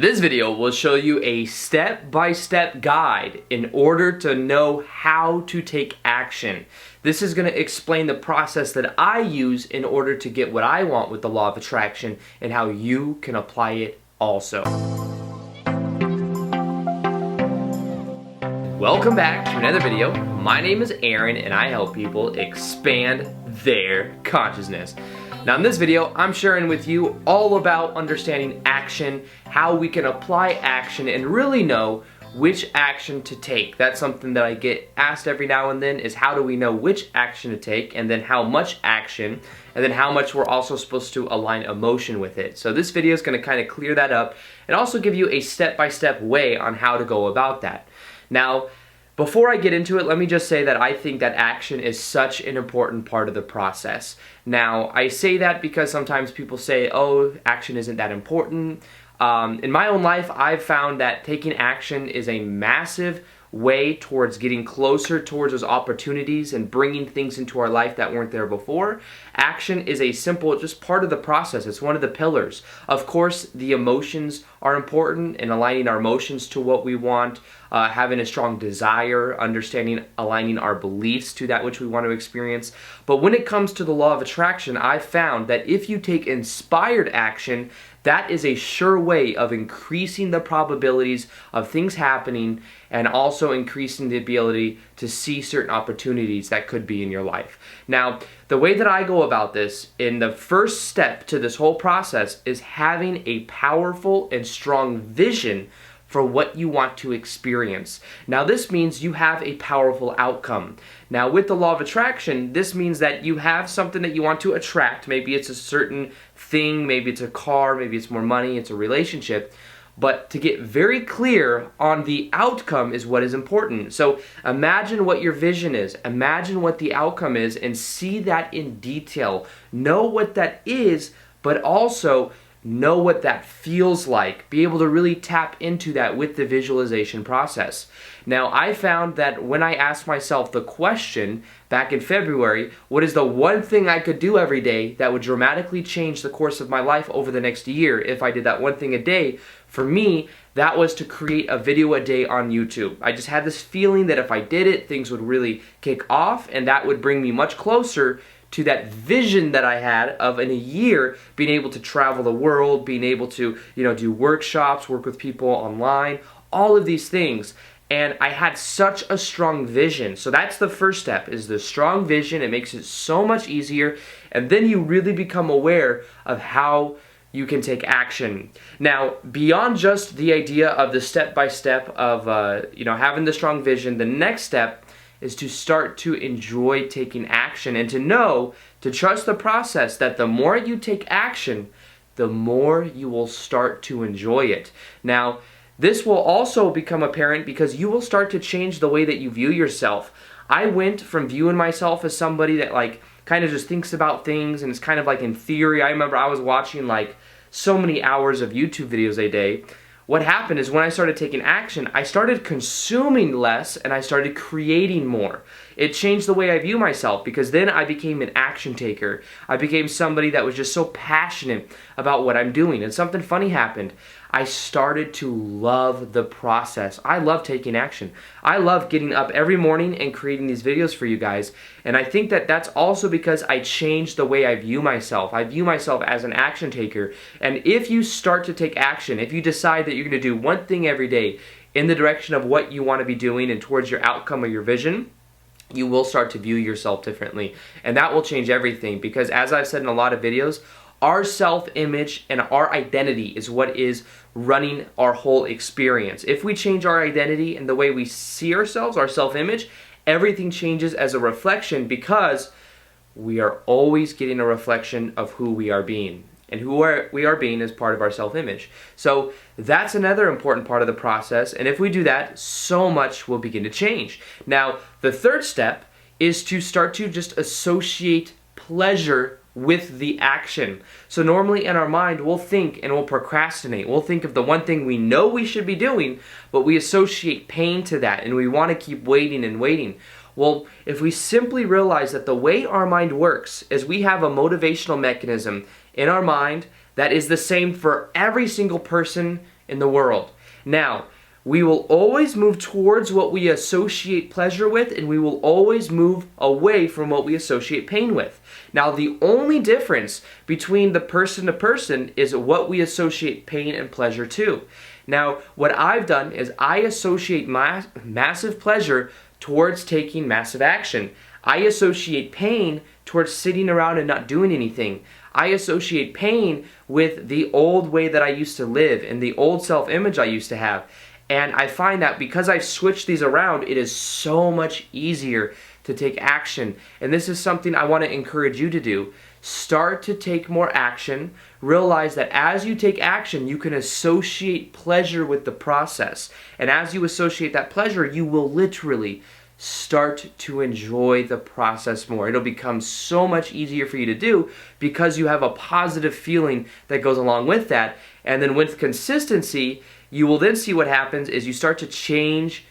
This video will show you a step-by-step guide in order to know how to take action. This is going to explain the process that I use in order to get what I want with the law of attraction and how you can apply it also. Welcome back to another video. My name is Aaron and I help people expand their consciousness. Now in this video, I'm sharing with you all about understanding action, how we can apply action and really know which action to take. That's something that I get asked every now and then, is how do we know which action to take, and then how much action, and then how much we're also supposed to align emotion with it. So this video is going to kind of clear that up and also give you a step-by-step way on how to go about that. Now, before I get into it, let me just say that I think that action is such an important part of the process. Now, I say that because sometimes people say, oh, action isn't that important. In my own life, I've found that taking action is a massive way towards getting closer towards those opportunities and bringing things into our life that weren't there before. Action is a simple, just part of the process. It's one of the pillars. Of course, the emotions are important and aligning our emotions to what we want, having a strong desire, understanding, aligning our beliefs to that which we want to experience. But when it comes to the law of attraction, I've found that if you take inspired action, that is a sure way of increasing the probabilities of things happening and also increasing the ability to see certain opportunities that could be in your life. Now, the way that I go about this, in the first step to this whole process, is having a powerful and strong vision for what you want to experience. Now this means you have a powerful outcome. Now with the law of attraction, this means that you have something that you want to attract. Maybe it's a certain thing, maybe it's a car, maybe it's more money, it's a relationship. But to get very clear on the outcome is what is important. So imagine what your vision is, imagine what the outcome is, and see that in detail. Know what that is, but also know what that feels like. Be able to really tap into that with the visualization process. Now, I found that when I asked myself the question back in February, what is the one thing I could do every day that would dramatically change the course of my life over the next year if I did that one thing a day? For me, that was to create a video a day on YouTube. I just had this feeling that if I did it, things would really kick off and that would bring me much closer to that vision that I had of, in a year, being able to travel the world, being able to, do workshops, work with people online, all of these things. And I had such a strong vision. So that's the first step, is the strong vision. It makes it so much easier. And then you really become aware of how you can take action. Now, beyond just the idea of the step-by-step of, having the strong vision, the next step is to start to enjoy taking action and to trust the process, that the more you take action, the more you will start to enjoy it. Now, this will also become apparent because you will start to change the way that you view yourself. I went from viewing myself as somebody that kind of just thinks about things and it's kind of like in theory. I remember I was watching so many hours of YouTube videos a day. What happened is when I started taking action, I started consuming less and I started creating more. It changed the way I view myself because then I became an action taker. I became somebody that was just so passionate about what I'm doing. And something funny happened. I started to love the process. I love taking action. I love getting up every morning and creating these videos for you guys. And I think that that's also because I changed the way I view myself. I view myself as an action taker. And if you start to take action, if you decide that you're going to do one thing every day in the direction of what you want to be doing and towards your outcome or your vision, you will start to view yourself differently. And that will change everything because, as I've said in a lot of videos, our self-image and our identity is what is running our whole experience. If we change our identity and the way we see ourselves, our self-image, everything changes as a reflection because we are always getting a reflection of who we are being. And who we are being is part of our self-image. So that's another important part of the process. And if we do that, so much will begin to change. Now, the third step is to start to just associate pleasure with the action. So normally in our mind, we'll think and we'll procrastinate. We'll think of the one thing we know we should be doing, but we associate pain to that and we want to keep waiting and waiting. Well, if we simply realize that the way our mind works is we have a motivational mechanism in our mind that is the same for every single person in the world. Now, we will always move towards what we associate pleasure with, and we will always move away from what we associate pain with. Now, the only difference between the person to person is what we associate pain and pleasure to. Now, what I've done is I associate massive pleasure towards taking massive action. I associate pain towards sitting around and not doing anything. I associate pain with the old way that I used to live and the old self-image I used to have. And I find that because I've switched these around, it is so much easier to take action. And this is something I want to encourage you to do. Start to take more action. Realize that as you take action, you can associate pleasure with the process. And as you associate that pleasure, you will literally start to enjoy the process more. It'll become so much easier for you to do because you have a positive feeling that goes along with that. And then with consistency, you will then see what happens is you start to change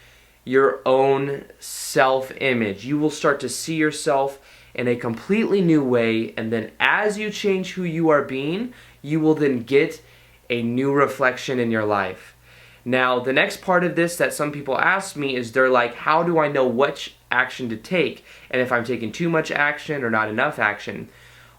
your own self-image. You will start to see yourself in a completely new way, and then as you change who you are being, you will then get a new reflection in your life. Now, the next part of this that some people ask me is they're like, how do I know which action to take, and if I'm taking too much action or not enough action?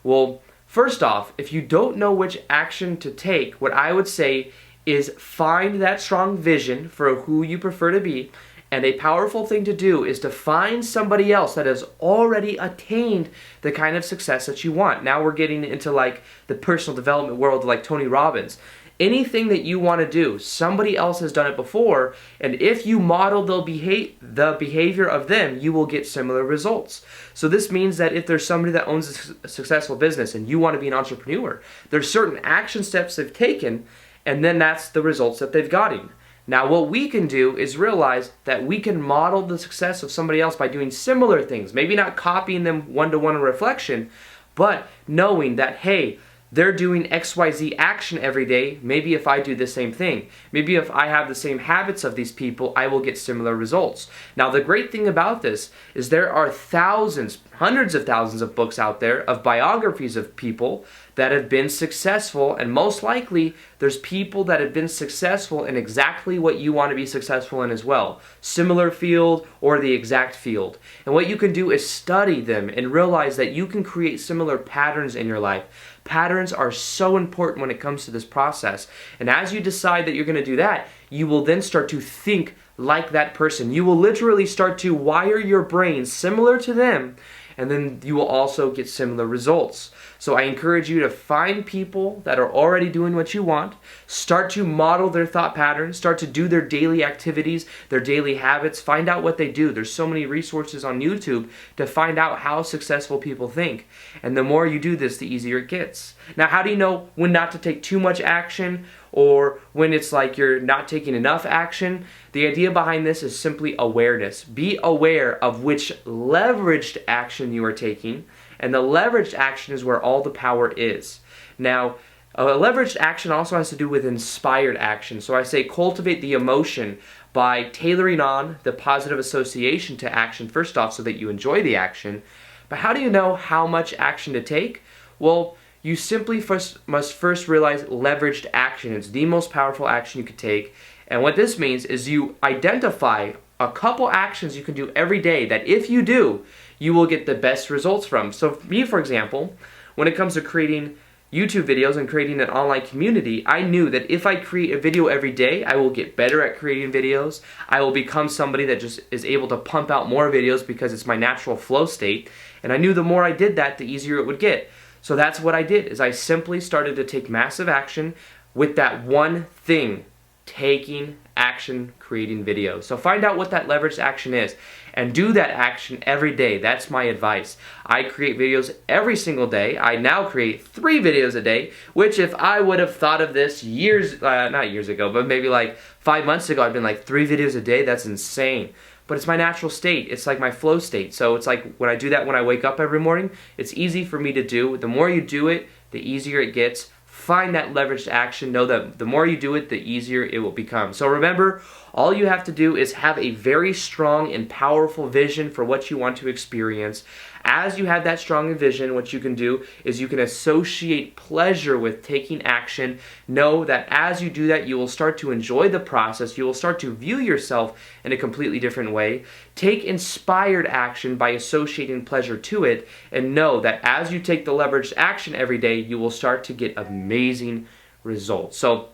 Well, first off, if you don't know which action to take, what I would say is find that strong vision for who you prefer to be. And a powerful thing to do is to find somebody else that has already attained the kind of success that you want. Now we're getting into like the personal development world, like Tony Robbins. Anything that you want to do, somebody else has done it before, and if you model the behavior of them, you will get similar results. So this means that if there's somebody that owns a successful business and you want to be an entrepreneur, there's certain action steps they've taken, and then that's the results that they've gotten. Now what we can do is realize that we can model the success of somebody else by doing similar things. Maybe not copying them one-to-one in reflection, but knowing that, hey, they're doing XYZ action every day. Maybe if I do the same thing, maybe if I have the same habits of these people, I will get similar results. Now the great thing about this is there are thousands, hundreds of thousands of books out there of biographies of people that have been successful, and most likely there's people that have been successful in exactly what you want to be successful in as well. Similar field or the exact field. And what you can do is study them and realize that you can create similar patterns in your life. Patterns are so important when it comes to this process. And as you decide that you're going to do that, you will then start to think like that person. You will literally start to wire your brain similar to them, and then you will also get similar results. So I encourage you to find people that are already doing what you want, start to model their thought patterns, start to do their daily activities, their daily habits, find out what they do. There's so many resources on YouTube to find out how successful people think. And the more you do this, the easier it gets. Now, how do you know when not to take too much action or when it's like you're not taking enough action? The idea behind this is simply awareness. Be aware of which leveraged action you are taking, and the leveraged action is where all the power is. Now, a leveraged action also has to do with inspired action. So I say cultivate the emotion by tailoring on the positive association to action first off so that you enjoy the action. But how do you know how much action to take? Well, you simply must first realize leveraged action. It's the most powerful action you could take. And what this means is you identify a couple actions you can do every day that if you do, you will get the best results from. So for me, for example, when it comes to creating YouTube videos and creating an online community, I knew that if I create a video every day, I will get better at creating videos. I will become somebody that just is able to pump out more videos because it's my natural flow state. And I knew the more I did that, the easier it would get. So that's what I did, is I simply started to take massive action with that one thing, taking action, creating videos. So find out what that leveraged action is and do that action every day. That's my advice. I create videos every single day. I now create 3 videos a day, which if I would have thought of this not years ago, but maybe like 5 months ago, I'd been like 3 videos a day. That's insane. But it's my natural state. It's like my flow state. So it's like when I do that when I wake up every morning, it's easy for me to do. The more you do it, the easier it gets. Find that leveraged action. Know that the more you do it, the easier it will become. So remember, all you have to do is have a very strong and powerful vision for what you want to experience. as you have that strong vision, what you can do is you can associate pleasure with taking action. Know that as you do that, you will start to enjoy the process. You will start to view yourself in a completely different way. Take inspired action by associating pleasure to it, and know that as you take the leveraged action every day, you will start to get amazing results. So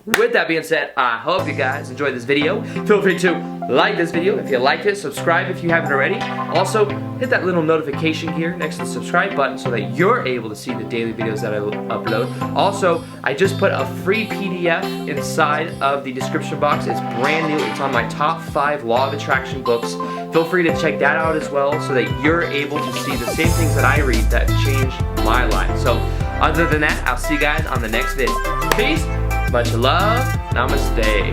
with that being said, I hope you guys enjoyed this video. Feel free to like this video if you liked it, subscribe if you haven't already. Also, hit that little notification here next to the subscribe button so that you're able to see the daily videos that I upload. Also, I just put a free PDF inside of the description box. It's brand new. It's on my top 5 Law of Attraction books. Feel free to check that out as well so that you're able to see the same things that I read that changed my life. So, other than that, I'll see you guys on the next video. Peace. Much love. Namaste.